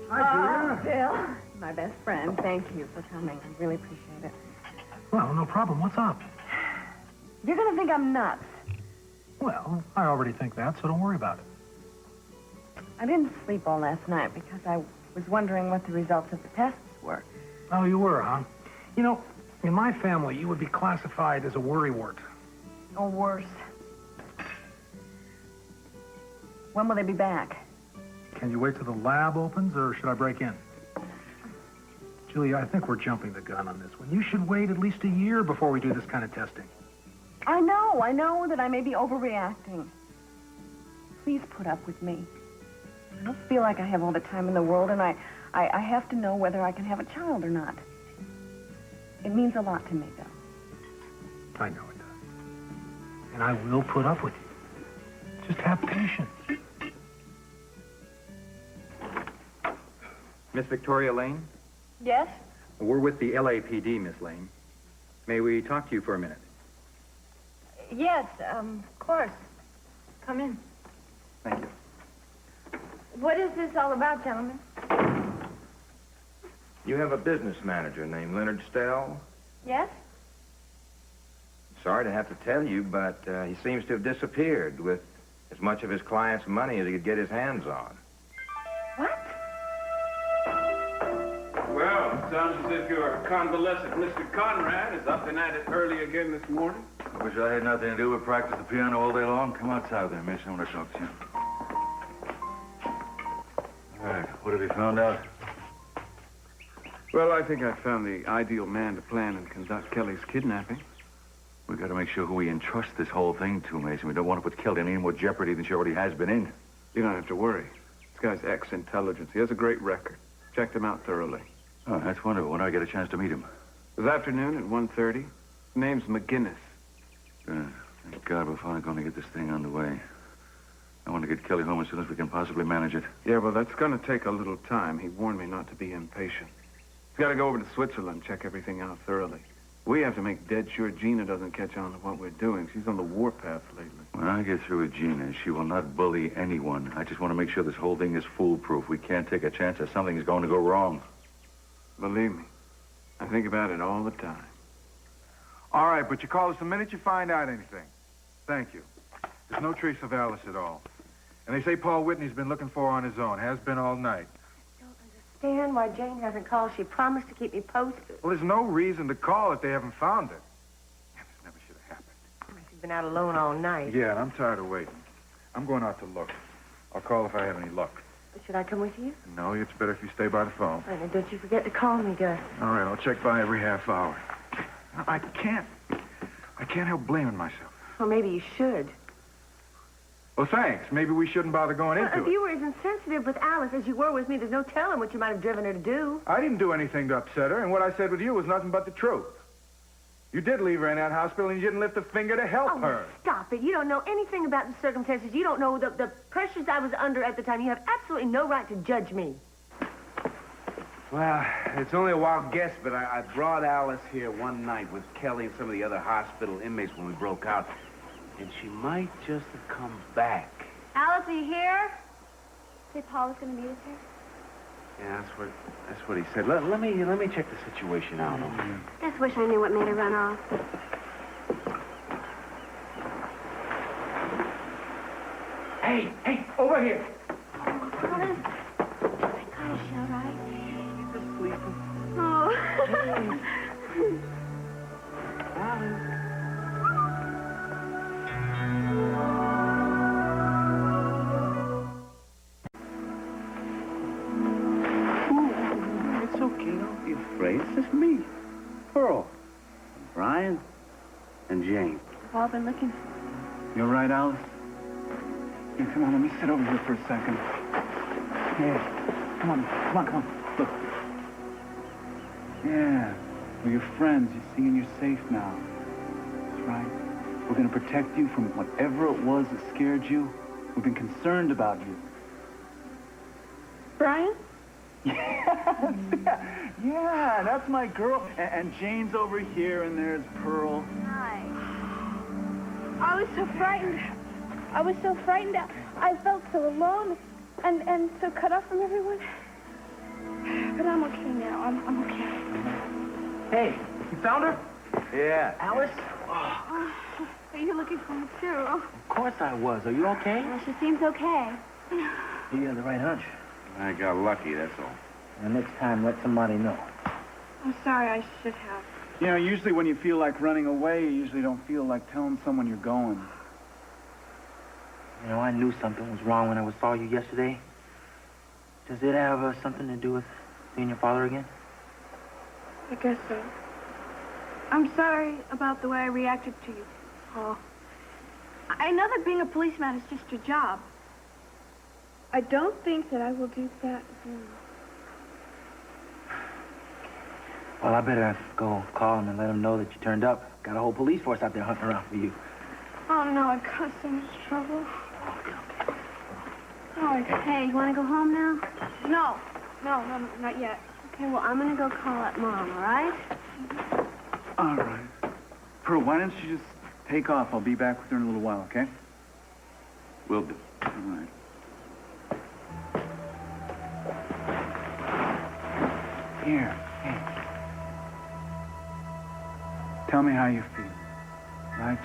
Hi, Julia. Bill, my best friend. Thank you for coming. I really appreciate it. Well, no problem. What's up? You're going to think I'm nuts. Well, I already think that, so don't worry about it. I didn't sleep all last night because I was wondering what the results of the tests were. Oh, you were, huh? You know, in my family, you would be classified as a worrywart. Or worse. When will they be back? Can you wait till the lab opens, or should I break in? Julia, I think we're jumping the gun on this one. You should wait at least a year before we do this kind of testing. I know that I may be overreacting. Please put up with me. I don't feel like I have all the time in the world, and I have to know whether I can have a child or not. It means a lot to me, Bill. I know it does. And I will put up with you. Just have patience. Miss Victoria Lane? Yes? We're with the LAPD, Miss Lane. May we talk to you for a minute? Yes, of course. Come in. Thank you. What is this all about, gentlemen? You have a business manager named Leonard Stell? Yes? Sorry to have to tell you, but he seems to have disappeared with as much of his client's money as he could get his hands on. What? Well, it sounds as if your convalescent Mr. Conrad is up and at it early again this morning. I wish I had nothing to do but practice the piano all day long. Come outside there, miss. I want to talk to you. All right, what have you found out? Well, I think I found the ideal man to plan and conduct Kelly's kidnapping. We got to make sure who we entrust this whole thing to, Mason. We don't want to put Kelly in any more jeopardy than she already has been in. You don't have to worry. This guy's ex-intelligence. He has a great record. Checked him out thoroughly. Oh, that's wonderful. When do I get a chance to meet him? This afternoon at 1:30. His name's McGinnis. Good. Thank God we're finally going to get this thing underway. I want to get Kelly home as soon as we can possibly manage it. Yeah, well, that's going to take a little time. He warned me not to be impatient. He's got to go over to Switzerland, check everything out thoroughly. We have to make dead sure Gina doesn't catch on to what we're doing. She's on the warpath lately. When I get through with Gina, she will not bully anyone. I just want to make sure this whole thing is foolproof. We can't take a chance that something is going to go wrong. Believe me, I think about it all the time. All right, but you call us the minute you find out anything. Thank you. There's no trace of Alice at all. And they say Paul Whitney's been looking for her on his own. Has been all night. I don't understand why Jane hasn't called. She promised to keep me posted. Well, there's no reason to call if they haven't found her. Yeah, this never should have happened. She's been out alone all night. Yeah, and I'm tired of waiting. I'm going out to look. I'll call if I have any luck. Should I come with you? No, it's better if you stay by the phone. All right, now don't you forget to call me, Gus. All right, I'll check by every half hour. I can't help blaming myself. Well, maybe you should. Well, thanks. Maybe we shouldn't bother going into If it. you were as insensitive with Alice as you were with me, there's no telling what you might have driven her to do. I didn't do anything to upset her, and what I said with you was nothing but the truth. You did leave her in that hospital, and you didn't lift a finger to help her. Stop it. You don't know anything about the circumstances. You don't know the pressures I was under at the time. You have absolutely no right to judge me. Well, it's only a wild guess, but I brought Alice here one night with Kelly and some of the other hospital inmates when we broke out. And she might just have come back. Alice, are you here? Say Paul was going to meet us here? Yeah, that's what he said. Let me check the situation out. Just wish I knew what made her run off. Hey, over here. Alice. Thank God, is she all right? She's asleep. Oh. Alice. It's okay, don't be afraid. It's just me, Pearl, and Brian, and Jane. We've all been looking for You all right, Alice? Here, come on, let me sit over here for a second. Yeah, come on, look. Yeah, we're your friends. You're seeing you're safe now. That's right. We're gonna protect you from whatever it was that scared you. We've been concerned about you. Brian? Yeah, that's my girl. And Jane's over here, and there's Pearl. Hi. I was so frightened. I felt so alone and so cut off from everyone. But I'm okay now. I'm okay. Hey, you found her? Yeah. Alice? Oh, you're looking for me, too. Of course I was. Are you okay? Well, she seems okay. You had the right hunch. I got lucky, that's all. And next time, let somebody know. I'm sorry, I should have. You know, usually when you feel like running away, you usually don't feel like telling someone you're going. You know, I knew something was wrong when I saw you yesterday. Does it have something to do with seeing your father again? I guess so. I'm sorry about the way I reacted to you, Paul. I know that being a policeman is just your job. I don't think that I will do that again. Well, I better go call him and let him know that you turned up. Got a whole police force out there hunting around for you. Oh, no, I've caused so much trouble. Okay. Oh, Hey, you want to go home now? no, not yet. Okay, well, I'm going to go call up Mom, all right? All right. Pearl, why don't you just take off? I'll be back with her in a little while, okay? Will do. All right. Here, hey. Tell me how you feel. Right?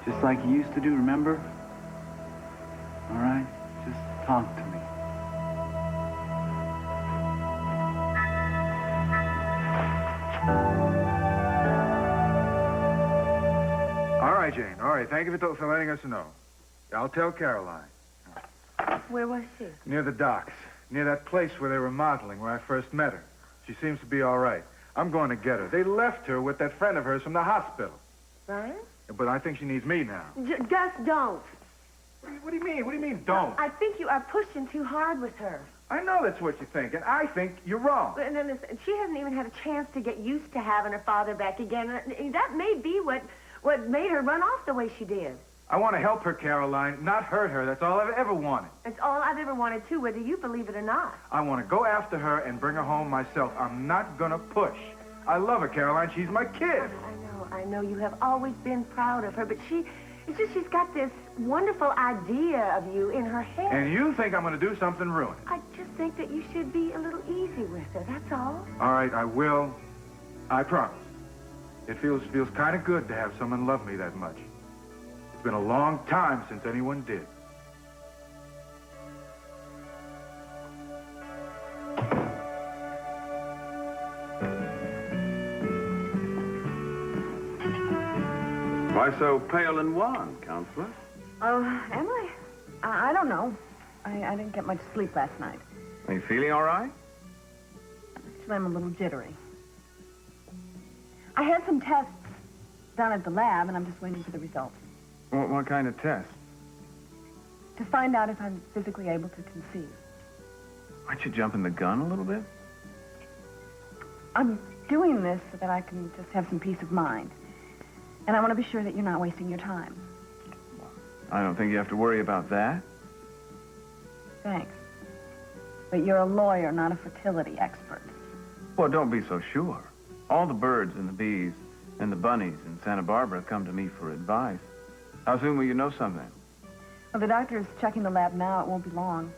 Just like you used to do, remember? All right? Just talk to me. All right, Jane. All right. Thank you for letting us know. I'll tell Caroline. Where was she? Near the docks. Near that place where they were modeling, where I first met her. She seems to be all right. I'm going to get her. They left her with that friend of hers from the hospital. Brian? But I think she needs me now. Gus, don't. What do you mean? What do you mean, don't? I think you are pushing too hard with her. I know that's what you think, and I think you're wrong. And then listen, she hasn't even had a chance to get used to having her father back again. That may be what made her run off the way she did. I want to help her, Caroline, not hurt her. That's all I've ever wanted. It's all I've ever wanted, too, whether you believe it or not. I want to go after her and bring her home myself. I'm not going to push. I love her, Caroline. She's my kid. I know. You have always been proud of her, but she's got this wonderful idea of you in her head. And you think I'm going to do something ruined. I just think that you should be a little easy with her, that's all. All right, I will. I promise. It feels kind of good to have someone love me that much. It's been a long time since anyone did. Why so pale and wan, Counselor? Oh, am I? I don't know. I didn't get much sleep last night. Are you feeling all right? Actually, I'm a little jittery. I had some tests done at the lab, and I'm just waiting for the results. What kind of test? To find out if I'm physically able to conceive. Aren't you jumping the gun a little bit? I'm doing this so that I can just have some peace of mind. And I want to be sure that you're not wasting your time. I don't think you have to worry about that. Thanks. But you're a lawyer, not a fertility expert. Well, don't be so sure. All the birds and the bees and the bunnies in Santa Barbara come to me for advice. How soon will you know something? Well, the doctor is checking the lab now. It won't be long.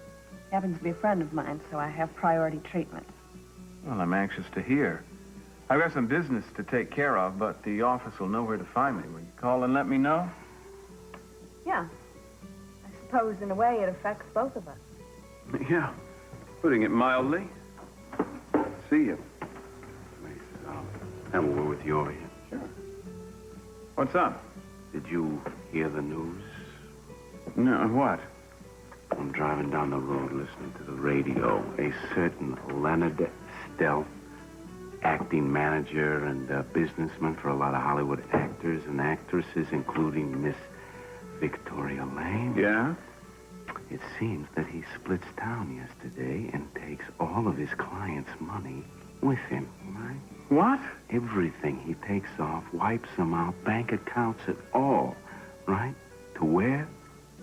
He happens to be a friend of mine, so I have priority treatment. Well, I'm anxious to hear. I've got some business to take care of, but the office will know where to find me. Will you call and let me know? Yeah. I suppose, in a way, it affects both of us. Yeah, putting it mildly. See you. Have a word with you over here. Sure. What's up? Did you hear the news? No, what? I'm driving down the road listening to the radio. A certain Leonard Stell, acting manager and businessman for a lot of Hollywood actors and actresses, including Miss Victoria Lane. Yeah? It seems that he splits town yesterday and takes all of his clients' money with him, right? What? Everything he takes off, wipes them out, bank accounts and all, right? To where?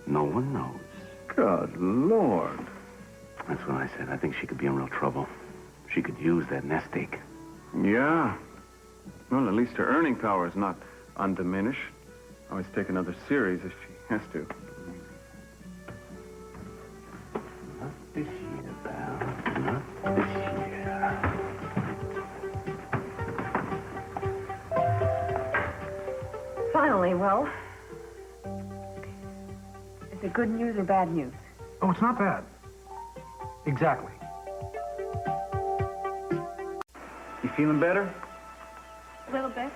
No one knows. Good Lord. That's what I said. I think she could be in real trouble. She could use that nest egg. Yeah. Well, at least her earning power is not undiminished. Always take another series if she has to. What is she about? What is she well, is it good news or bad news? Oh, it's not bad. Exactly. You feeling better? A little bit.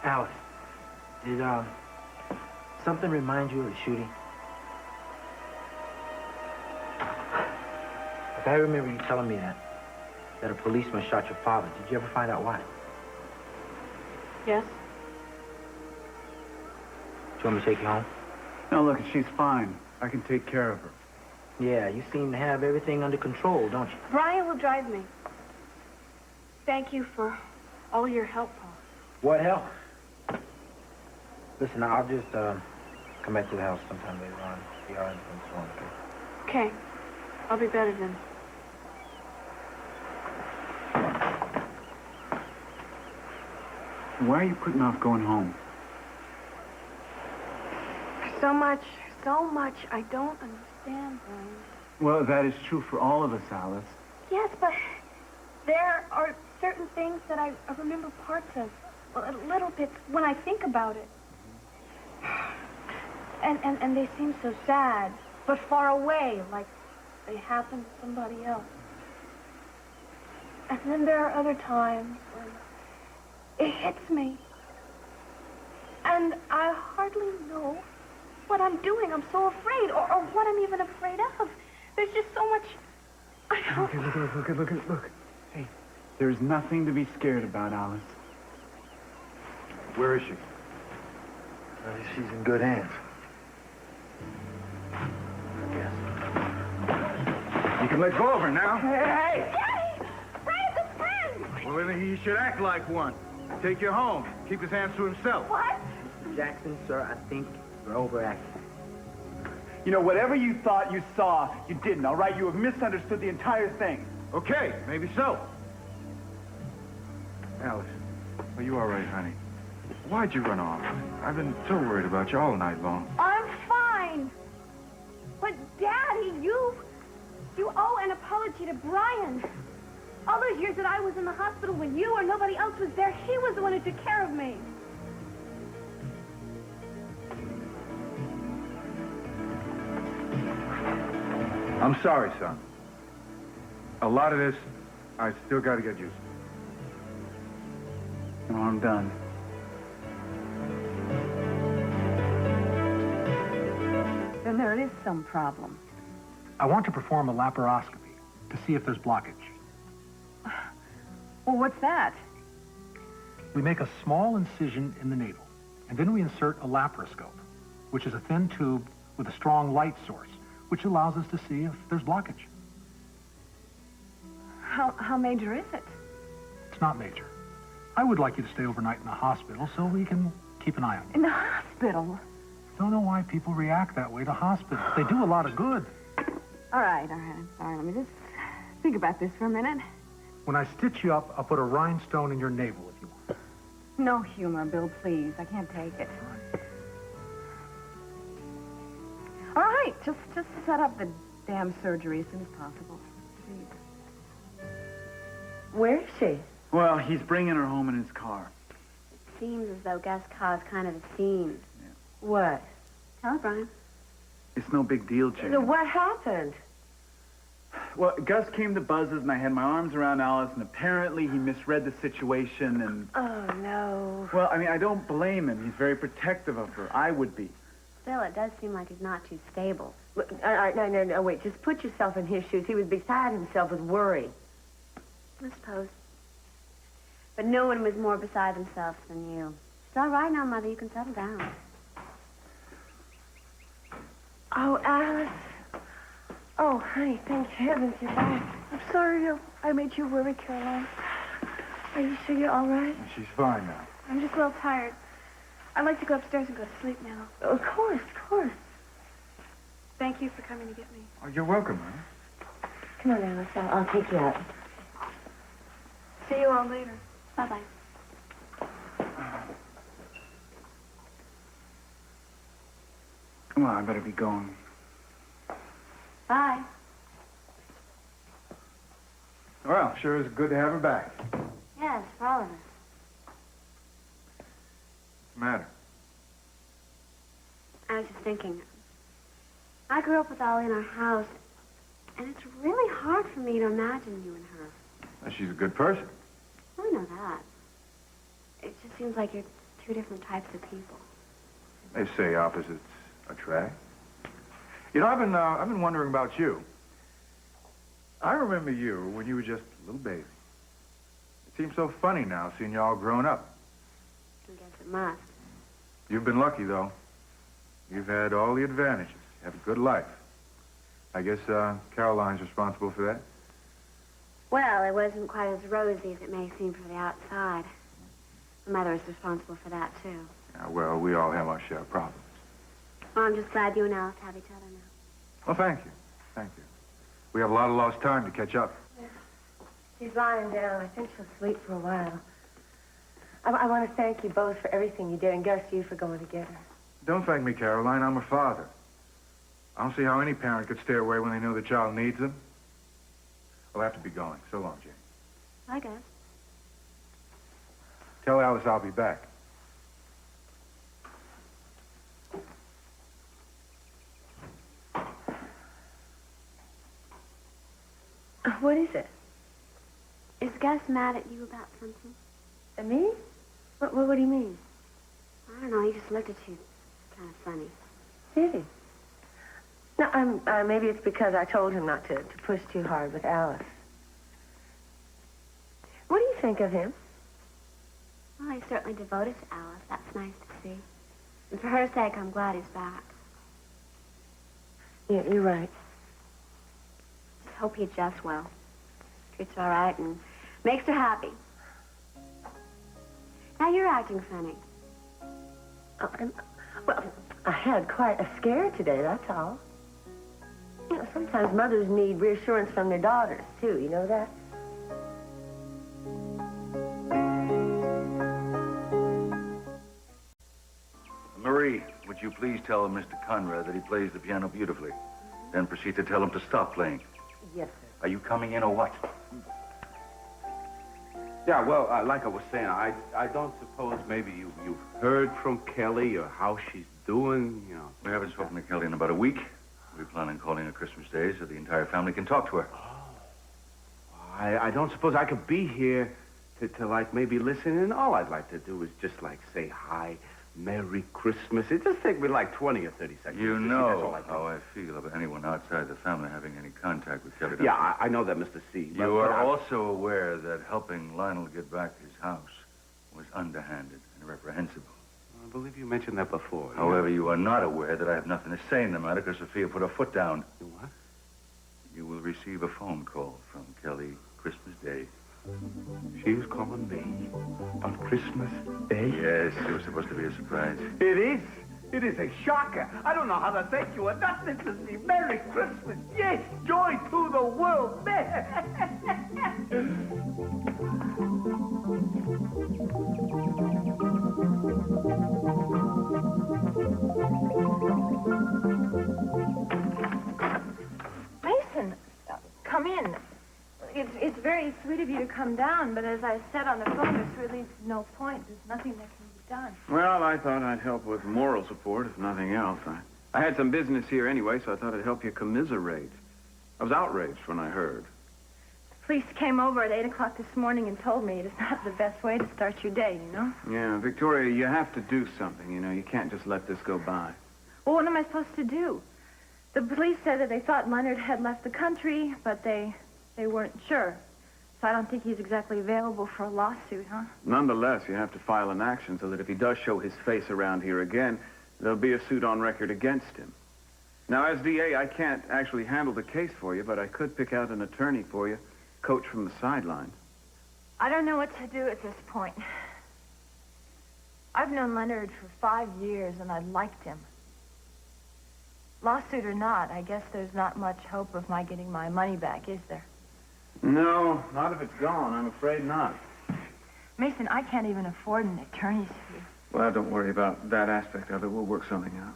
Alice, did something remind you of the shooting? Like, I remember you telling me that a policeman shot your father. Did you ever find out why? Yes. Do you want me to take you home? No, look, she's fine. I can take care of her. Yeah, you seem to have everything under control, don't you? Brian will drive me. Thank you for all your help, Paul. What help? Listen, I'll just come back to the house sometime later on. See how everything's going, okay? Okay. I'll be better then. Why are you putting off going home? So much I don't understand, Brian. Well, that is true for all of us, Alice. Yes, but there are certain things that I remember parts of, well, little bits, when I think about it. And they seem so sad, but far away, like they happened to somebody else. And then there are other times when it hits me. And I hardly know what I'm doing. I'm so afraid, or what I'm even afraid of. There's just so much... I don't... Okay, look. Hey, there's nothing to be scared about, Alice. Where is she? She's in good hands. Yes. You can let go of her now. Hey! Daddy! Brian's a friend! Well, then he should act like one. Take you home. Keep his hands to himself. What? Jackson, sir, I think you're overacting. You know, whatever you thought you saw, you didn't, all right? You have misunderstood the entire thing. Okay, maybe so. Alice, are you all right, honey? Why'd you run off? I've been so worried about you all night long. I'm fine. But, Daddy, you owe an apology to Brian. All those years that I was in the hospital when you or nobody else was there, he was the one who took care of me. I'm sorry, son. A lot of this, I still got to get used to. No, I'm done. Then there is some problem. I want to perform a laparoscopy to see if there's blockage. Well, what's that? We make a small incision in the navel, and then we insert a laparoscope, which is a thin tube with a strong light source, which allows us to see if there's blockage. How major is it? It's not major. I would like you to stay overnight in the hospital so we can keep an eye on you. In the hospital? Don't know why people react that way to hospitals. They do a lot of good. All right. I'm sorry. Let me just think about this for a minute. When I stitch you up, I'll put a rhinestone in your navel if you want. No humor, Bill, please. I can't take it. All right. Just set up the damn surgery as soon as possible. Please. Where is she? Well, he's bringing her home in his car. Seems as though Gus caused kind of a scene. Yeah. What? Tell her, Brian. It's no big deal, Jane. What happened? Well, Gus came to Buzz's, and I had my arms around Alice, and apparently he misread the situation, and... Oh, no. Well, I mean, I don't blame him. He's very protective of her. I would be. Still, it does seem like he's not too stable. No, wait. Just put yourself in his shoes. He was beside himself with worry. I suppose. But no one was more beside themselves than you. It's all right now, Mother. You can settle down. Oh, Alice. Oh, honey, thank heavens you're back. I'm sorry I made you worry, Caroline. Are you sure you're all right? She's fine now. I'm just a little tired. I'd like to go upstairs and go to sleep now. Of course. Thank you for coming to get me. Oh, you're welcome, honey. Come on, Alice. I'll take you out. See you all later. Bye-bye. Come on, I better be going. Bye. Well, sure is good to have her back. Yes, for all of us. the matter? I was just thinking. I grew up with Ollie in our house, and it's really hard for me to imagine you and her. Well, she's a good person. I know that. It just seems like you're two different types of people. They say opposites attract. You know, I've been wondering about you. I remember you when you were just a little baby. It seems so funny now, seeing you all grown up. I guess it must. You've been lucky, though. You've had all the advantages. You have a good life. I guess Caroline's responsible for that. Well, it wasn't quite as rosy as it may seem from the outside. My mother was responsible for that, too. Yeah, well, we all have our share of problems. Well, I'm just glad you and Alice have each other now. Well, thank you. Thank you. We have a lot of lost time to catch up. Yeah. She's lying down. I think she'll sleep for a while. I want to thank you both for everything you did, and Gus, you for going to get her. Don't thank me, Caroline. I'm her father. I don't see how any parent could stay away when they know the child needs them. I'll have to be going. So long, Jane. Bye, Gus. Tell Alice I'll be back. What is it? Is Gus mad at you about something? At me? What do you mean? I don't know. He just looked at you kind of funny. Did he? No, maybe it's because I told him not to push too hard with Alice. What do you think of him? Well, he's certainly devoted to Alice. That's nice to see. And for her sake, I'm glad he's back. Yeah, you're right. Just hope he adjusts well. Treats her all right and makes her happy. Now you're acting funny. Well, I had quite a scare today, that's all. You know, sometimes mothers need reassurance from their daughters, too. You know that? Marie, would you please tell Mr. Conrad that he plays the piano beautifully? Then proceed to tell him to stop playing. Yes, sir. Are you coming in or what? Yeah, well, like I was saying, I don't suppose maybe you've heard from Kelly or how she's doing, you know. We haven't spoken to Kelly in about a week. We plan on calling her Christmas Day so the entire family can talk to her. Oh. I don't suppose I could be here to like, maybe listen in. All I'd like to do is just, like, say hi, Merry Christmas. It just take me, like, 20 or 30 seconds. You know how I feel about anyone outside the family having any contact with Kelly. Yeah, I know that, Mr. C. You are also aware that helping Lionel get back his house was underhanded and reprehensible. I believe you mentioned that before. However, you are not aware that I have nothing to say in the matter because Sophia put her foot down. What? You will receive a phone call from Kelly Christmas Day. She was calling me on Christmas Day? Yes, it was supposed to be a surprise. It is. It is a shocker. I don't know how to thank you enough, Mr. C. Merry Christmas. Yes, joy to the world. Mason, come in. It's very sweet of you to come down, but as I said on the phone, there's really no point. There's nothing that can be done. Well, I thought I'd help with moral support, if nothing else. I had some business here anyway, so I thought I'd help you commiserate. I was outraged when I heard. Police came over at 8 o'clock this morning and told me it is not the best way to start your day, you know? Yeah, Victoria, you have to do something, you know. You can't just let this go by. Well, what am I supposed to do? The police said that they thought Leonard had left the country, but they weren't sure. So I don't think he's exactly available for a lawsuit, huh? Nonetheless, you have to file an action so that if he does show his face around here again, there'll be a suit on record against him. Now, as DA, I can't actually handle the case for you, but I could pick out an attorney for you, coach from the sidelines. I don't know what to do at this point. I've known Leonard for 5 years, and I liked him. Lawsuit or not, I guess there's not much hope of my getting my money back, is there? No, not if it's gone. I'm afraid not. Mason, I can't even afford an attorney's fee. Well, don't worry about that aspect of it. We'll work something out.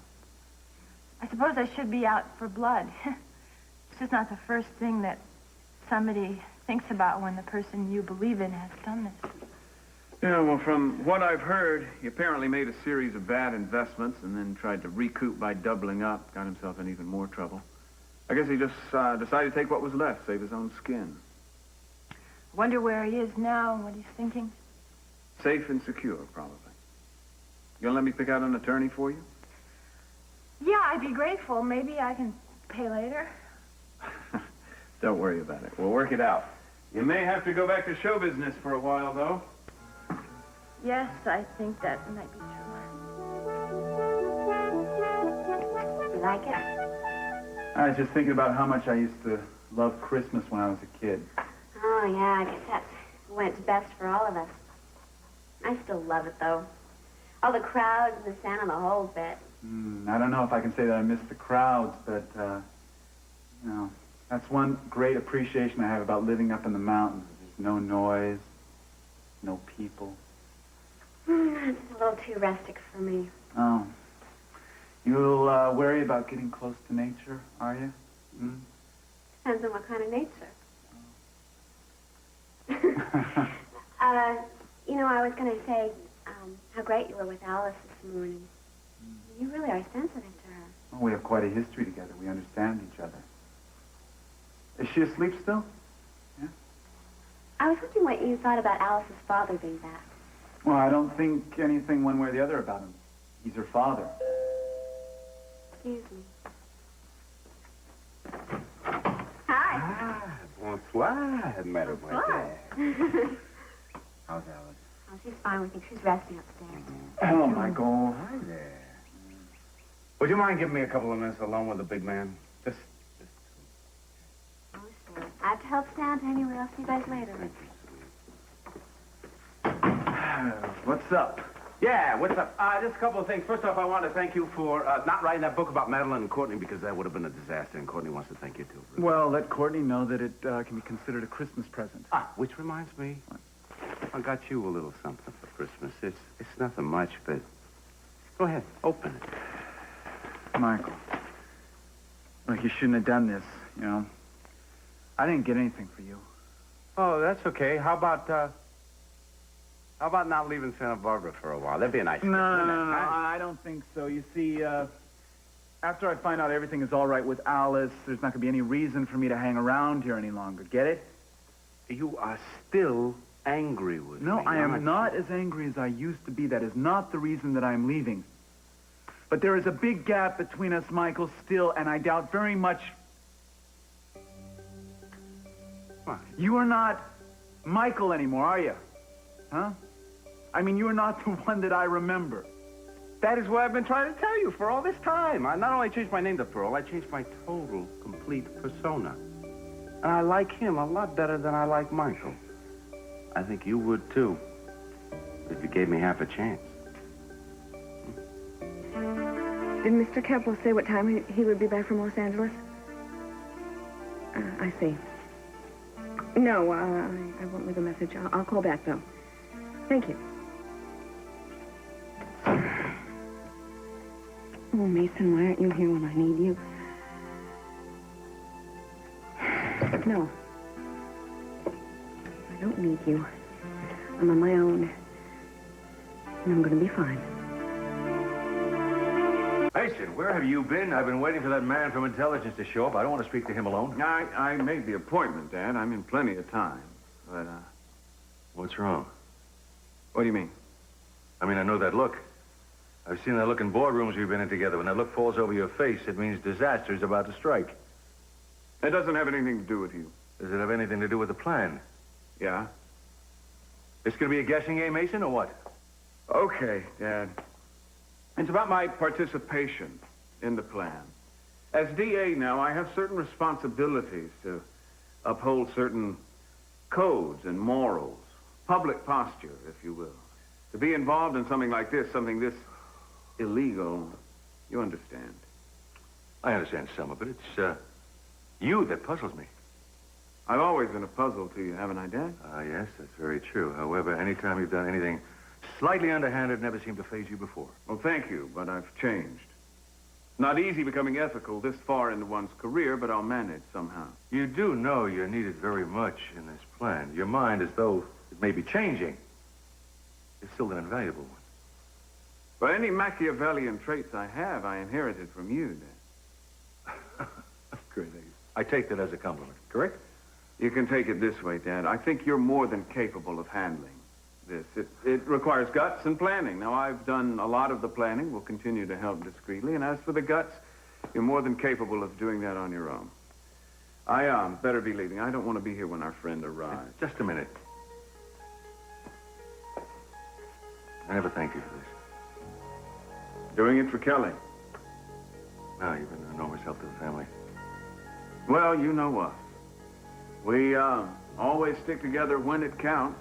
I suppose I should be out for blood. It's just not the first thing that somebody thinks about when the person you believe in has done this. Yeah, well, from what I've heard, he apparently made a series of bad investments and then tried to recoup by doubling up, got himself in even more trouble. I guess he just decided to take what was left, save his own skin. Wonder where he is now and what he's thinking. Safe and secure, probably. You gonna let me pick out an attorney for you? Yeah, I'd be grateful. Maybe I can pay later. Don't worry about it. We'll work it out. You may have to go back to show business for a while, though. Yes, I think that might be true. You like it? I was just thinking about how much I used to love Christmas when I was a kid. Oh, yeah, I guess that's when it's best for all of us. I still love it, though. All the crowds and the Santa, the whole bit. I don't know if I can say that I miss the crowds, but, you know, that's one great appreciation I have about living up in the mountains. There's no noise, no people. It's a little too rustic for me. Oh. You'll worry about getting close to nature, are you? Depends on what kind of nature. You know, I was going to say how great you were with Alice this morning. You really are sensitive to her. Well, we have quite a history together. We understand each other. Is she asleep still? Yeah? I was wondering what you thought about Alice's father being back. Well, I don't think anything one way or the other about him. He's her father. Excuse me. Hi. Ah, bonsoir, mademoiselle. How's Alice? Oh, she's fine with me. She's resting upstairs. Oh, Michael. Hi there. Would you mind giving me a couple of minutes alone with the big man? Just Oh, sure. I have to help Santa anyway. I'll see you guys later. What's up? Yeah, what's up? Just a couple of things. First off, I want to thank you for not writing that book about Madeline and Courtney, because that would have been a disaster, and Courtney wants to thank you, too. Well, let Courtney know that it can be considered a Christmas present. Which reminds me, I got you a little something for Christmas. It's nothing much, but go ahead, open it. Michael, look, you shouldn't have done this, you know. I didn't get anything for you. Oh, that's okay. How about not leaving Santa Barbara for a while? That'd be a nice... No, I don't think so. You see, after I find out everything is all right with Alice, there's not going to be any reason for me to hang around here any longer. Get it? You are still angry with me. No, I am not as angry as I used to be. That is not the reason that I'm leaving. But there is a big gap between us, Michael, still, and I doubt very much... What? You are not Michael anymore, are you? Huh? I mean, you are not the one that I remember. That is what I've been trying to tell you for all this time. I not only changed my name to Pearl, I changed my total, complete persona. And I like him a lot better than I like Michael. I think you would, too, if you gave me half a chance. Did Mr. Kepler say what time he would be back from Los Angeles? I see. No, I won't leave a message. I'll call back, though. Thank you. Oh, Mason, why aren't you here when I need you? No. I don't need you. I'm on my own. And I'm going to be fine. Mason, where have you been? I've been waiting for that man from intelligence to show up. I don't want to speak to him alone. I made the appointment, Dad. I'm in plenty of time. But, What's wrong? What do you mean? I mean, I know that look. I've seen that look in boardrooms we've been in together. When that look falls over your face, it means disaster is about to strike. That doesn't have anything to do with you. Does it have anything to do with the plan? Yeah? It's going to be a guessing game, Mason, or what? Okay, Dad. It's about my participation in the plan. As DA now, I have certain responsibilities to uphold certain codes and morals, public posture, if you will. To be involved in something like this, something this illegal, you understand. I understand some of it. It's you that puzzles me. I've always been a puzzle to you, haven't I, Dad? Yes, that's very true. However, anytime you've done anything slightly underhanded, never seemed to faze you before. Well, thank you, but I've changed. Not easy becoming ethical this far into one's career, but I'll manage somehow. You do know you're needed very much in this plan. Your mind as though it may be changing. It's still an invaluable one. But any Machiavellian traits I have, I inherited from you, Dad. Great. I take that as a compliment, correct? You can take it this way, Dad. I think you're more than capable of handling this. It requires guts and planning. Now, I've done a lot of the planning. We'll continue to help discreetly. And as for the guts, you're more than capable of doing that on your own. I better be leaving. I don't want to be here when our friend arrives. Just a minute. I never thanked you for this. Doing it for Kelly. No, you've been an enormous help to the family. Well, you know us. We always stick together when it counts.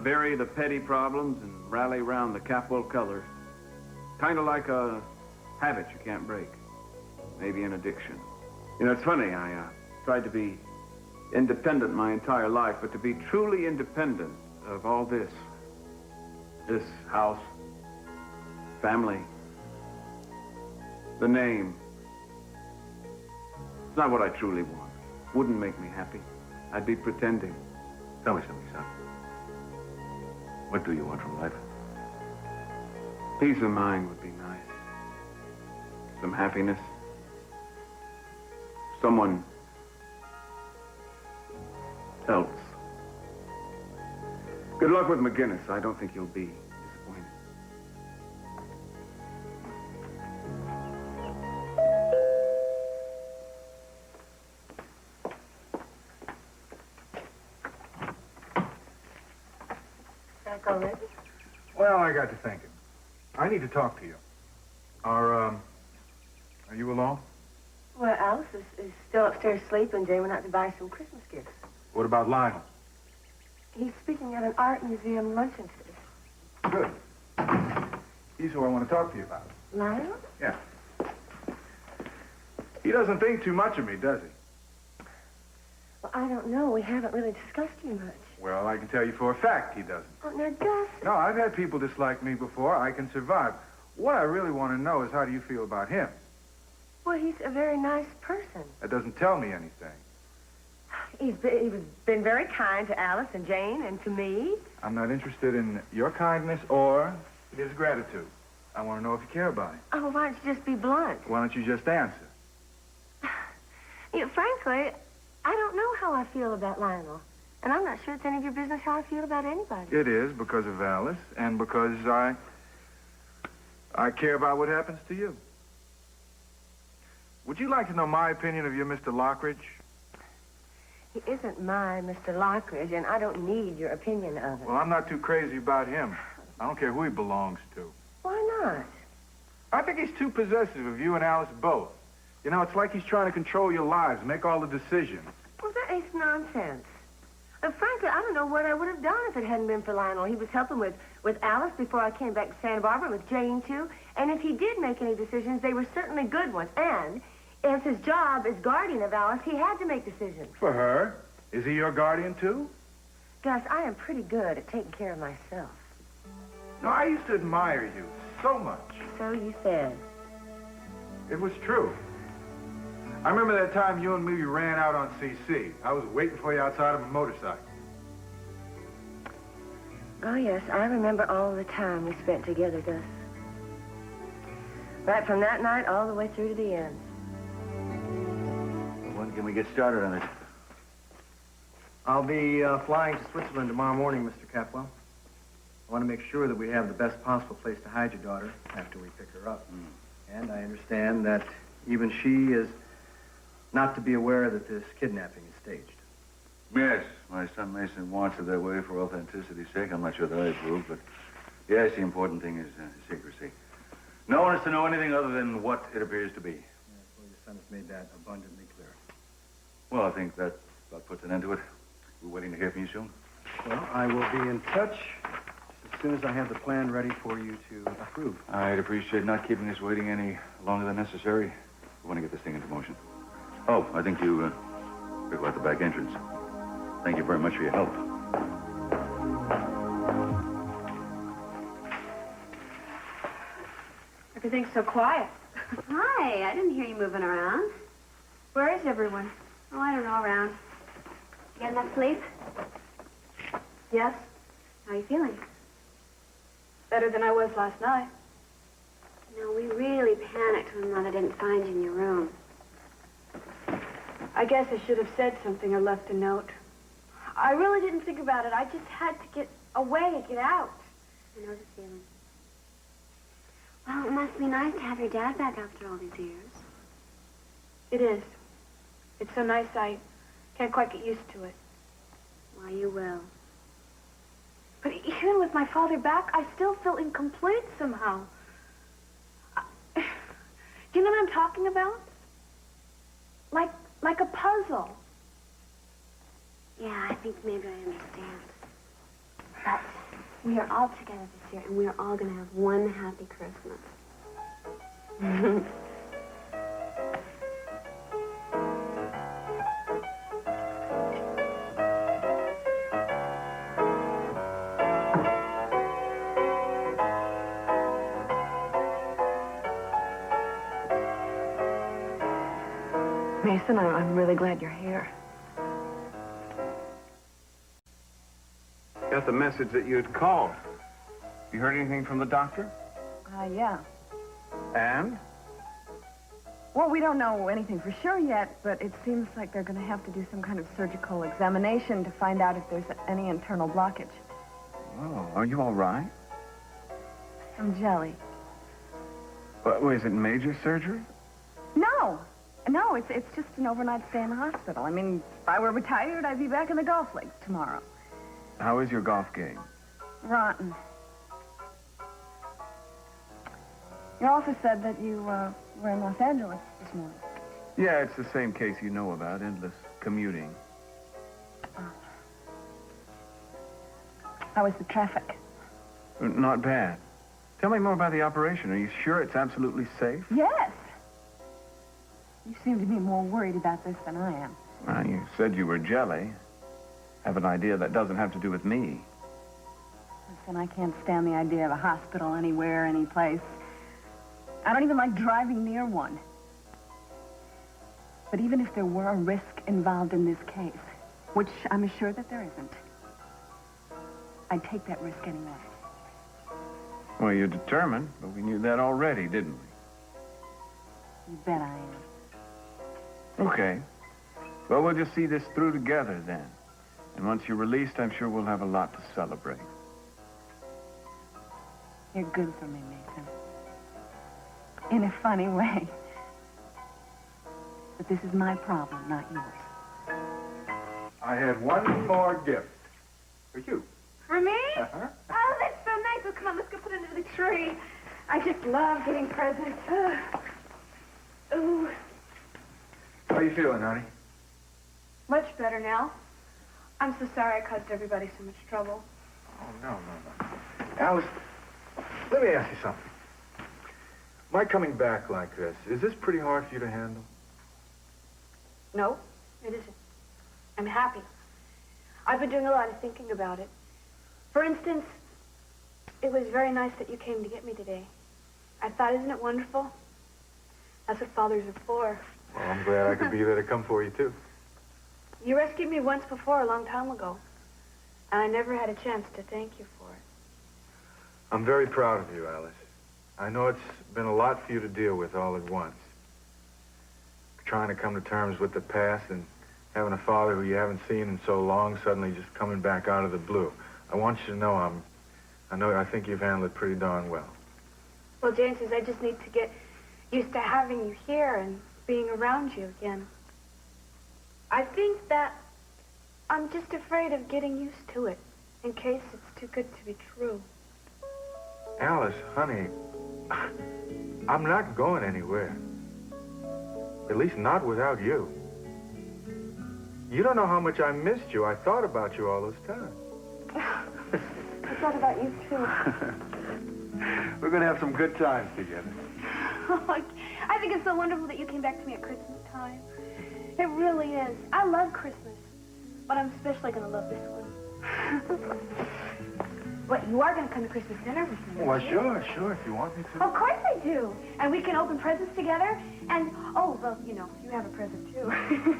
Bury the petty problems and rally around the capital colors. Kind of like a habit you can't break. Maybe an addiction. You know, it's funny, I tried to be independent my entire life, but to be truly independent of all this house, family, the name, it's not what I truly want. Wouldn't make me happy. I'd be pretending. Tell me something, son. What do you want from life? Peace of mind would be nice. Some happiness. Someone else. Good luck with McGinnis. I don't think you'll be disappointed. Back already? Well, I got to thinking. I need to talk to you. Are you alone? Well, Alice is still upstairs sleeping. Jane went out to buy some Christmas gifts. What about Lionel? He's speaking at an art museum luncheon today. Good. He's who I want to talk to you about. Lionel? Yeah. He doesn't think too much of me, does he? Well, I don't know. We haven't really discussed you much. Well, I can tell you for a fact he doesn't. Oh, now, Gus. No, I've had people dislike me before. I can survive. What I really want to know is how do you feel about him? Well, he's a very nice person. That doesn't tell me anything. He's been very kind to Alice and Jane and to me. I'm not interested in your kindness or his gratitude. I want to know if you care about him. Oh, why don't you just be blunt? Why don't you just answer? Frankly, I don't know how I feel about Lionel. And I'm not sure it's any of your business how I feel about anybody. It is because of Alice and because I care about what happens to you. Would you like to know my opinion of your Mr. Lockridge? He isn't my Mr. Lockridge, and I don't need your opinion of it. Well, I'm not too crazy about him. I don't care who he belongs to. Why not? I think he's too possessive of you and Alice both. You know, it's like he's trying to control your lives, make all the decisions. Well, that is nonsense. And frankly, I don't know what I would have done if it hadn't been for Lionel. He was helping with Alice before I came back to Santa Barbara, with Jane, too. And if he did make any decisions, they were certainly good ones. And as his job as guardian of Alice, he had to make decisions. For her? Is he your guardian, too? Gus, I am pretty good at taking care of myself. No, I used to admire you so much. So you said. It was true. I remember that time you and me ran out on CC. I was waiting for you outside of a motorcycle. Oh, yes, I remember all the time we spent together, Gus. Right from that night all the way through to the end. When can we get started on it? I'll be flying to Switzerland tomorrow morning, Mr. Capwell. I want to make sure that we have the best possible place to hide your daughter after we pick her up. And I understand that even she is not to be aware that this kidnapping is staged. Yes, my son Mason wants it that way for authenticity's sake. I'm not sure that I approve, but yes, the important thing is secrecy. No one is to know anything other than what it appears to be. Yes, well, your son has made that abundantly clear. Well, I think that about puts an end to it. We're waiting to hear from you soon. Well, I will be in touch as soon as I have the plan ready for you to approve. I'd appreciate not keeping us waiting any longer than necessary. We want to get this thing into motion. Oh, I think you pick out the back entrance. Thank you very much for your help. Everything's so quiet. Hi, I didn't hear you moving around. Where is everyone? Oh, I don't know, around. You got enough sleep? Yes? How are you feeling? Better than I was last night. No, we really panicked when Mother didn't find you in your room. I guess I should have said something or left a note. I really didn't think about it. I just had to get away, get out. I know the feeling. Well, it must be nice to have your dad back after all these years. It is. It's so nice I can't quite get used to it. Why, you will. But even with my father back, I still feel incomplete somehow. Do you know what I'm talking about? Like a puzzle. Yeah, I think maybe I understand. But we are all together this year, and we are all going to have one happy Christmas. Mason, I'm really glad you're here. Got the message that you'd called. You heard anything from the doctor? Yeah. And? Well, we don't know anything for sure yet, but it seems like they're going to have to do some kind of surgical examination to find out if there's any internal blockage. Oh, are you all right? Some jelly. What, is it major surgery? No, it's just an overnight stay in the hospital. I mean, if I were retired, I'd be back in the golf leagues tomorrow. How is your golf game? Rotten. Your office said that you were in Los Angeles this morning. Yeah, it's the same case you know about, endless commuting. How was the traffic? Not bad. Tell me more about the operation. Are you sure it's absolutely safe? Yes. You seem to be more worried about this than I am. Well, you said you were jelly. Have an idea that doesn't have to do with me. Listen, I can't stand the idea of a hospital anywhere, any place. I don't even like driving near one. But even if there were a risk involved in this case, which I'm assured that there isn't, I'd take that risk anyway. Well, you're determined, but we knew that already, didn't we? You bet I am. Okay. Well, we'll just see this through together then. And once you're released, I'm sure we'll have a lot to celebrate. You're good for me, Mason. In a funny way. But this is my problem, not yours. I had one more gift for you. For me? Uh-huh. Oh, that's so nice. Well, come on, let's go put it under the tree. I just love getting presents. Ooh. How you feeling, honey? Much better now. I'm so sorry I caused everybody so much trouble. Oh, no. Alice, let me ask you something. My coming back like this, is this pretty hard for you to handle? No, it isn't. I'm happy. I've been doing a lot of thinking about it. For instance, it was very nice that you came to get me today. I thought, isn't it wonderful? That's what fathers are for. Well, I'm glad I could be there to come for you, too. You rescued me once before, a long time ago. And I never had a chance to thank you for it. I'm very proud of you, Alice. I know it's been a lot for you to deal with all at once. Trying to come to terms with the past and having a father who you haven't seen in so long suddenly just coming back out of the blue. I want you to know I think you've handled it pretty darn well. Well, Jane says I just need to get used to having you here and being around you again. I think that I'm just afraid of getting used to it in case it's too good to be true. Alice, honey, I'm not going anywhere. At least not without you. You don't know how much I missed you. I thought about you all this time. I thought about you, too. We're going to have some good times together. I think it's so wonderful that you came back to me at Christmas time. It really is. I love Christmas, but I'm especially going to love this one. What, you are going to come to Christmas dinner with me? Well, sure, if you want me to. Of course I do. And we can open presents together. And, oh, well, you know, you have a present, too.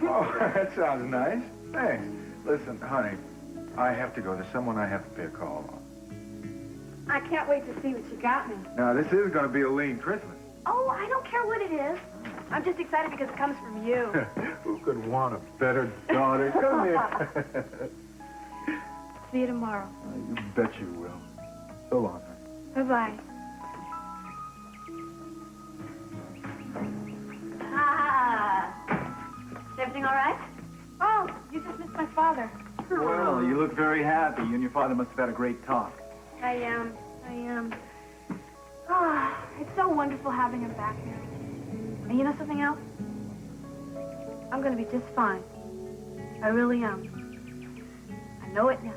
Oh, that sounds nice. Thanks. Listen, honey, I have to go. There's someone I have to pay a call on. I can't wait to see what you got me. Now, this is going to be a lean Christmas. Oh, I don't care what it is. I'm just excited because it comes from you. Who could want a better daughter? Come here. See you tomorrow. You bet you will. So long, honey. Bye-bye. Ah. Is everything all right? Oh, you just missed my father. Well, you look very happy. You and your father must have had a great talk. I am. Ah, it's so wonderful having him back here. And you know something else? I'm going to be just fine. I really am. I know it now.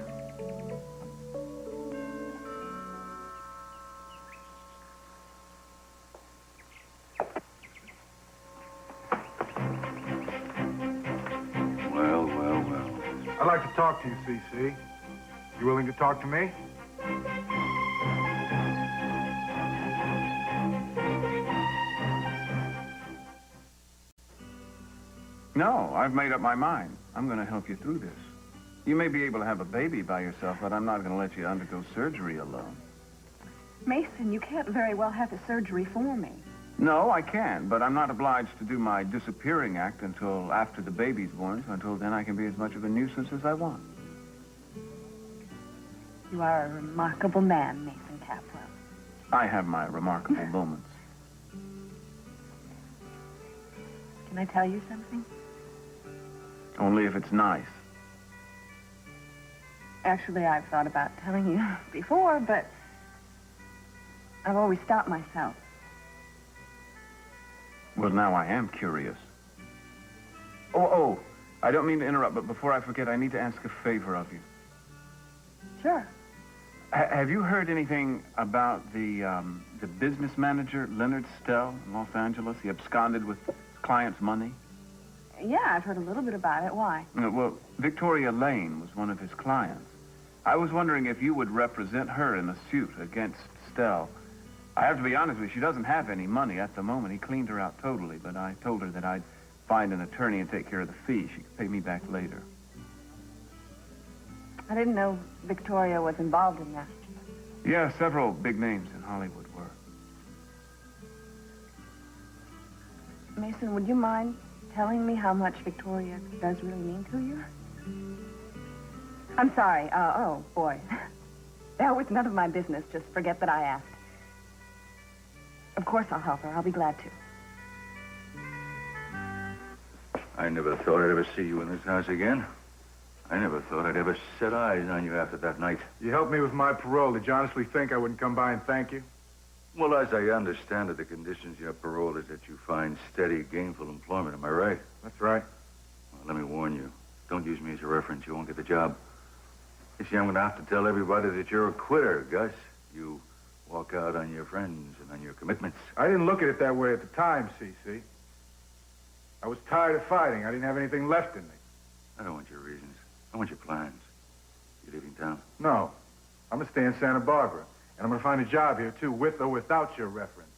Well. I'd like to talk to you, CC. You willing to talk to me? No, I've made up my mind. I'm going to help you through this. You may be able to have a baby by yourself, but I'm not going to let you undergo surgery alone. Mason, you can't very well have the surgery for me. No, I can, but I'm not obliged to do my disappearing act until after the baby's born, so until then I can be as much of a nuisance as I want. You are a remarkable man, Mason Capwell. I have my remarkable moments. Can I tell you something? Only if it's nice. Actually, I've thought about telling you before, but I've always stopped myself. Well, now I am curious. Oh, I don't mean to interrupt, but before I forget, I need to ask a favor of you. Sure. Have you heard anything about the business manager, Leonard Stell, in Los Angeles? He absconded with his client's money? Yeah, I've heard a little bit about it. Why? Well, Victoria Lane was one of his clients. I was wondering if you would represent her in a suit against Stell. I have to be honest with you, she doesn't have any money at the moment. He cleaned her out totally, but I told her that I'd find an attorney and take care of the fee. She could pay me back later. I didn't know Victoria was involved in that. Yeah, several big names in Hollywood were. Mason, would you mind telling me how much Victoria does really mean to you? I'm sorry. Oh, boy. That was none of my business. Just forget that I asked. Of course I'll help her. I'll be glad to. I never thought I'd ever see you in this house again. I never thought I'd ever set eyes on you after that night. You helped me with my parole. Did you honestly think I wouldn't come by and thank you? Well, as I understand it, the conditions of your parole is that you find steady, gainful employment. Am I right? That's right. Well, let me warn you. Don't use me as a reference. You won't get the job. You see, I'm going to have to tell everybody that you're a quitter, Gus. You walk out on your friends and on your commitments. I didn't look at it that way at the time, CC. I was tired of fighting. I didn't have anything left in me. I don't want your reasons. I want your plans. You leaving town? No. I'm going to stay in Santa Barbara. And I'm going to find a job here, too, with or without your reference.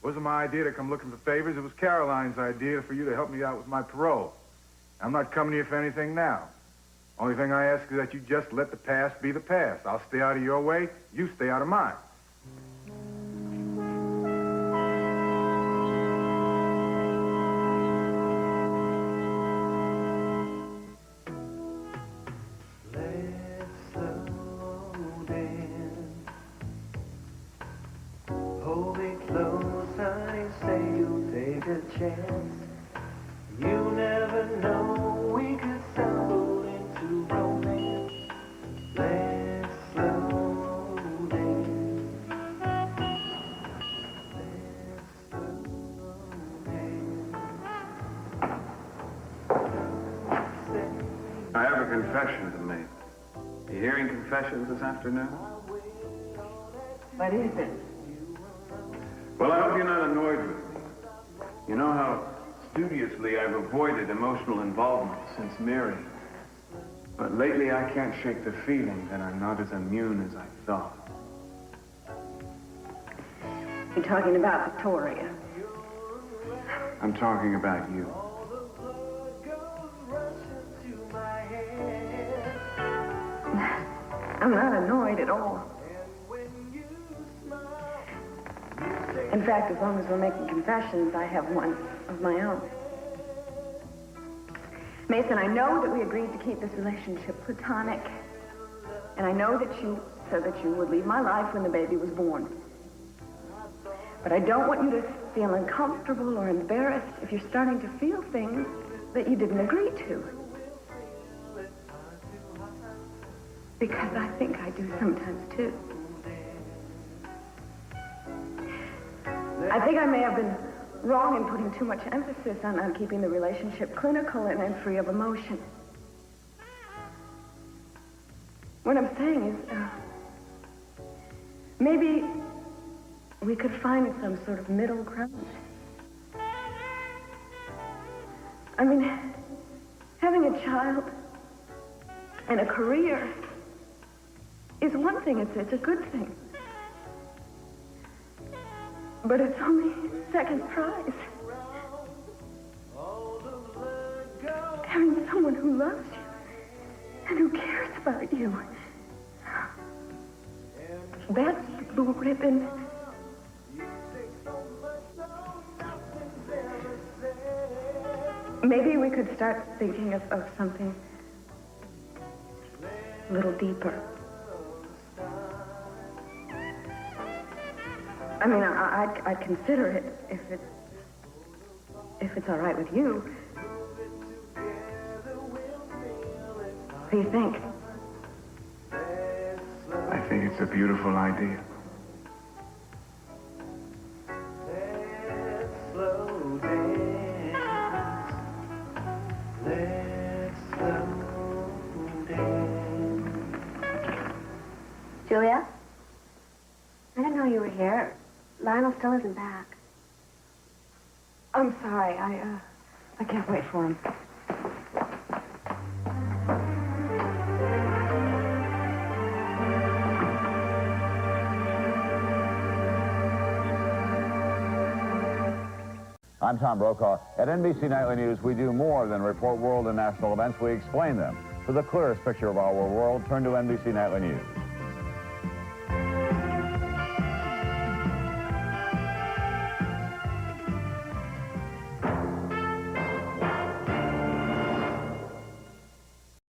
It wasn't my idea to come looking for favors. It was Caroline's idea for you to help me out with my parole. I'm not coming to you for anything now. Only thing I ask is that you just let the past be the past. I'll stay out of your way. You stay out of mine. You never know, we could stumble into romance. Let's slow down. Let's slow down. I have a confession to make. You hearing confessions this afternoon? What is it? Well, I hope you're not annoyed with me. You know how studiously I've avoided emotional involvement since Mary. But lately I can't shake the feeling that I'm not as immune as I thought. You're talking about Victoria. I'm talking about you. I'm not annoyed at all. In fact, as long as we're making confessions, I have one of my own. Mason, I know that we agreed to keep this relationship platonic. And I know that you said that you would leave my life when the baby was born. But I don't want you to feel uncomfortable or embarrassed if you're starting to feel things that you didn't agree to. Because I think I do sometimes, too. I think I may have been wrong in putting too much emphasis on keeping the relationship clinical and free of emotion. What I'm saying is, maybe we could find some sort of middle ground. I mean, having a child and a career is one thing. It's a good thing. But it's only second prize. Having someone who loves you and who cares about you. That's the blue ribbon. Maybe we could start thinking of something a little deeper. I mean, I'd consider it if it's all right with you. What do you think? I think it's a beautiful idea. Slow dance. Let's slow dance. Julia? I didn't know you were here. Lionel still isn't back. I'm sorry. I can't wait for him. I'm Tom Brokaw. At NBC Nightly News, we do more than report world and national events. We explain them. For the clearest picture of our world, turn to NBC Nightly News.